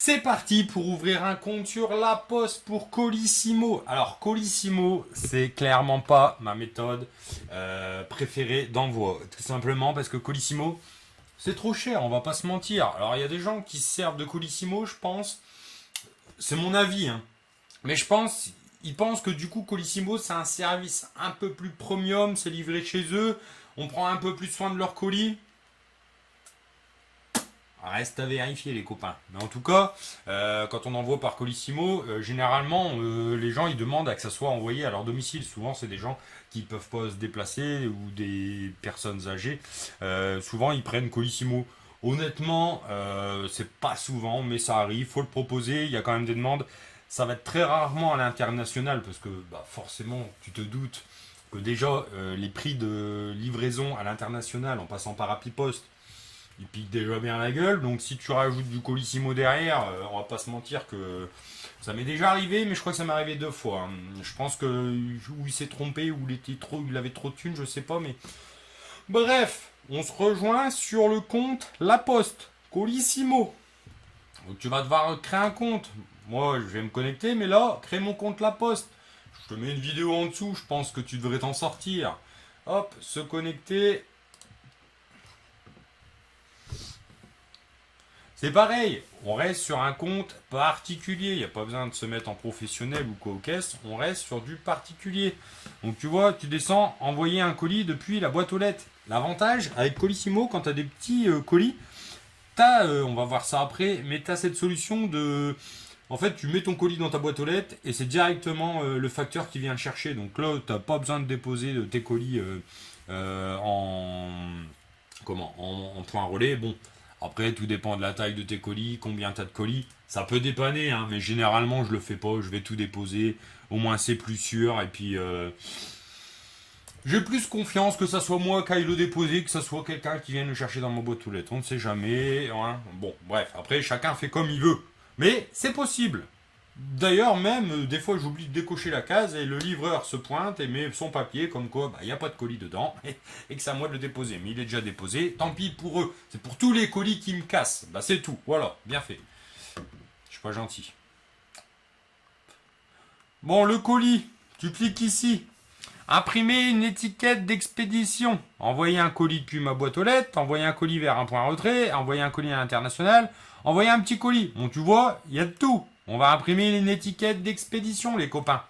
C'est parti pour ouvrir un compte sur La Poste pour Colissimo. Alors Colissimo, c'est clairement pas ma méthode préférée d'envoi. Tout simplement parce que Colissimo, c'est trop cher, on va pas se mentir. Alors il y a des gens qui se servent de Colissimo, je pense. C'est mon avis, hein. Mais ils pensent que du coup Colissimo, c'est un service un peu plus premium, c'est livré chez eux. On prend un peu plus soin de leur colis. Reste à vérifier les copains. Mais en tout cas, quand on envoie par Colissimo, généralement les gens ils demandent à que ça soit envoyé à leur domicile. Souvent c'est des gens qui peuvent pas se déplacer ou des personnes âgées. Souvent ils prennent Colissimo. Honnêtement, c'est pas souvent, mais ça arrive. Faut le proposer. Il y a quand même des demandes. Ça va être très rarement à l'international parce que bah, forcément tu te doutes que déjà les prix de livraison à l'international en passant par Happy Post il pique déjà bien la gueule, donc si tu rajoutes du Colissimo derrière, on va pas se mentir que ça m'est déjà arrivé, mais je crois que ça m'est arrivé 2 fois, hein. Je pense que où il s'est trompé, ou il avait trop de thunes, je sais pas, mais bref, on se rejoint sur le compte La Poste, Colissimo. Donc tu vas devoir créer un compte. Moi, je vais me connecter, mais là, crée mon compte La Poste. Je te mets une vidéo en dessous, je pense que tu devrais t'en sortir. Hop, se connecter. C'est pareil, on reste sur un compte particulier, il n'y a pas besoin de se mettre en professionnel ou quoi aux caisses, on reste sur du particulier. Donc tu vois, tu descends, envoyer un colis depuis la boîte aux lettres. L'avantage avec Colissimo, quand tu as des petits colis, on va voir ça après, mais tu as cette solution de... En fait, tu mets ton colis dans ta boîte aux lettres et c'est directement le facteur qui vient le chercher. Donc là, tu n'as pas besoin de déposer tes colis en... en point relais. Bon, après, tout dépend de la taille de tes colis, combien tu as de colis. Ça peut dépanner, hein, mais généralement, je le fais pas. Je vais tout déposer. Au moins, c'est plus sûr. Et puis, j'ai plus confiance que ça soit moi qui aille le déposer, que ça soit quelqu'un qui vienne le chercher dans ma boîte aux lettres. On ne sait jamais, hein. Bon, bref. Après, chacun fait comme il veut. Mais c'est possible. D'ailleurs, même, des fois, j'oublie de décocher la case et le livreur se pointe et met son papier comme quoi il n'y a pas de colis dedans et que c'est à moi de le déposer. Mais il est déjà déposé, tant pis pour eux. C'est pour tous les colis qui me cassent. Bah, c'est tout. Voilà, bien fait. Je suis pas gentil. Bon, le colis, tu cliques ici. Imprimer une étiquette d'expédition. Envoyer un colis depuis ma boîte aux lettres. Envoyer un colis vers un point retrait. Envoyer un colis à l'international. Envoyer un petit colis. Bon, tu vois, il y a de tout. On va imprimer une étiquette d'expédition, les copains.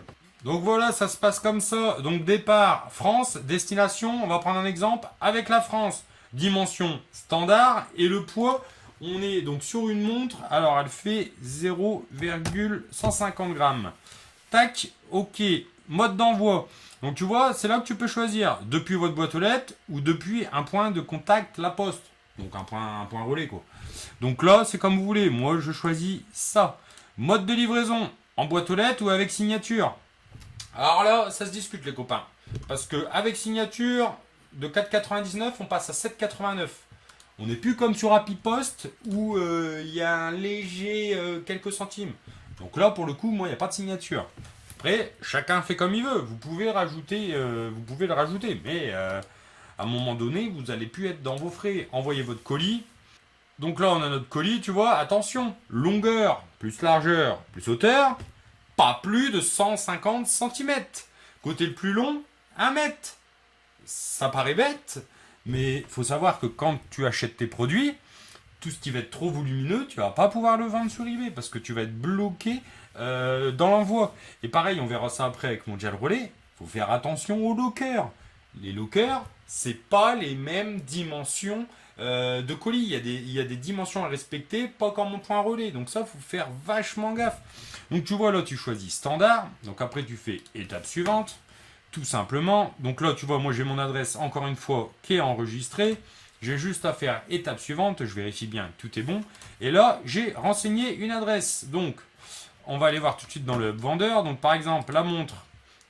Donc voilà, ça se passe comme ça. Donc départ, France, destination, on va prendre un exemple avec la France. Dimension standard et le poids, on est donc sur une montre. Alors elle fait 0,150 grammes. Tac, ok. Mode d'envoi. Donc tu vois, c'est là que tu peux choisir depuis votre boîte aux lettres ou depuis un point de contact La Poste. Donc un point relais quoi. Donc là, c'est comme vous voulez. Moi, je choisis ça. Mode de livraison, en boîte aux lettres ou avec signature. Alors là, ça se discute les copains. Parce que avec signature, de 4,99, on passe à 7,89. On n'est plus comme sur Happy Post où il y a un léger quelques centimes. Donc là, pour le coup, moi, il n'y a pas de signature. Après, chacun fait comme il veut. Vous pouvez le rajouter, mais à un moment donné, vous n'allez plus être dans vos frais. Envoyez votre colis. Donc là, on a notre colis, tu vois, attention, longueur plus largeur plus hauteur, pas plus de 150 cm. Côté le plus long, 1 mètre. Ça paraît bête, mais il faut savoir que quand tu achètes tes produits, tout ce qui va être trop volumineux, tu vas pas pouvoir le vendre sur eBay parce que tu vas être bloqué dans l'envoi. Et pareil, on verra ça après avec mon gel relais, il faut faire attention aux lockers. Les lockers, c'est pas les mêmes dimensions de colis. Il y a des dimensions à respecter, pas comme mon point relais. Donc ça, faut faire vachement gaffe. Donc tu vois là, tu choisis standard. Donc après, tu fais étape suivante, tout simplement. Donc là, tu vois, moi j'ai mon adresse encore une fois qui est enregistrée. J'ai juste à faire étape suivante. Je vérifie bien que tout est bon. Et là, j'ai renseigné une adresse. Donc, on va aller voir tout de suite dans le vendeur. Donc par exemple, la montre.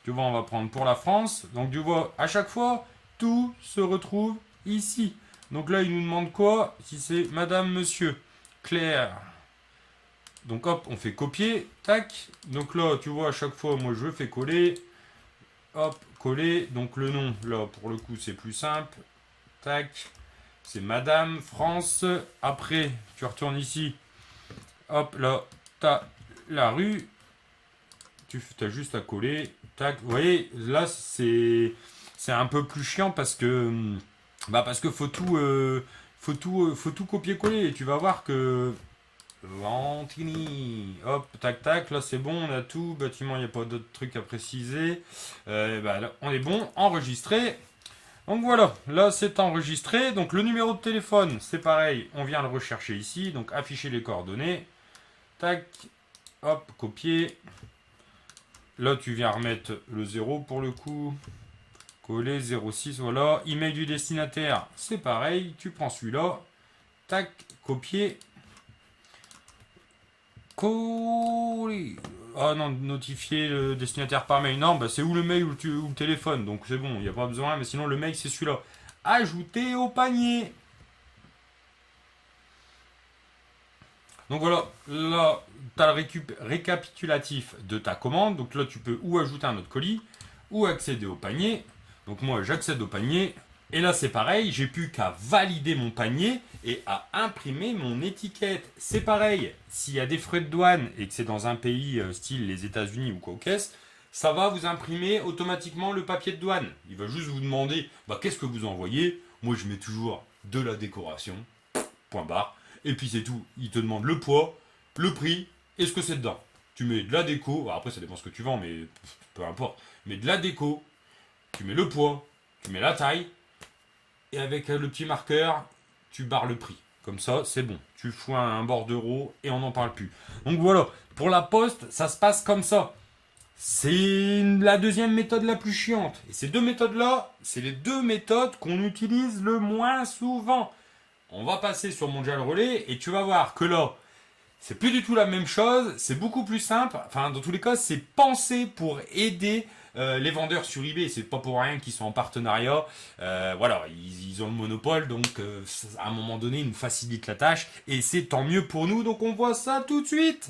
Tu vois, on va prendre pour la France. Donc tu vois, à chaque fois, tout se retrouve ici. Donc là, il nous demande quoi? Si c'est Madame, Monsieur, Claire. Donc hop, on fait copier, tac. Donc là, tu vois, à chaque fois, moi, je fais coller. Hop, coller. Donc le nom, là, pour le coup, c'est plus simple. Tac. C'est Madame, France. Après, tu retournes ici. hop, là, t'as la rue. Tu as juste à coller. Tac. Vous voyez, là, c'est un peu plus chiant parce que faut tout copier-coller. Et tu vas voir que Ventini. Hop, tac, tac. Là, c'est bon, on a tout. Bâtiment, il n'y a pas d'autres trucs à préciser. Là, on est bon. Enregistré. Donc voilà, là c'est enregistré. Donc le numéro de téléphone, c'est pareil. On vient le rechercher ici. Donc afficher les coordonnées. Tac. Hop, copier. Là, tu viens remettre le 0 pour le coup. Coller 06, voilà. Email du destinataire, c'est pareil. Tu prends celui-là. Tac, copier. Coller. Ah non, notifier le destinataire par mail. Non, c'est ou le mail ou le téléphone. Donc c'est bon, il n'y a pas besoin. Mais sinon, le mail, c'est celui-là. Ajouter au panier. Donc voilà, là, tu as le récapitulatif de ta commande. Donc là, tu peux ou ajouter un autre colis, ou accéder au panier. Donc moi, j'accède au panier. Et là, c'est pareil, j'ai plus qu'à valider mon panier et à imprimer mon étiquette. C'est pareil, s'il y a des frais de douane et que c'est dans un pays style les États-Unis ou quoi aux caisses, ça va vous imprimer automatiquement le papier de douane. Il va juste vous demander, qu'est-ce que vous envoyez? Moi, je mets toujours de la décoration, point barre. Et puis c'est tout. Il te demande le poids, le prix et ce que c'est dedans. Tu mets de la déco. Alors après, ça dépend ce que tu vends, mais peu importe. Mais de la déco, tu mets le poids, tu mets la taille. Et avec le petit marqueur, tu barres le prix. Comme ça, c'est bon. Tu fous un bordereau et on n'en parle plus. Donc voilà. Pour la poste, ça se passe comme ça. C'est la deuxième méthode la plus chiante. Et ces deux méthodes-là, c'est les deux méthodes qu'on utilise le moins souvent. On va passer sur Mondial Relais et tu vas voir que là, c'est plus du tout la même chose, c'est beaucoup plus simple. Enfin, dans tous les cas, c'est pensé pour aider les vendeurs sur eBay. C'est pas pour rien qu'ils sont en partenariat. Voilà, ils ont le monopole, donc à un moment donné, ils nous facilitent la tâche et c'est tant mieux pour nous. Donc on voit ça tout de suite.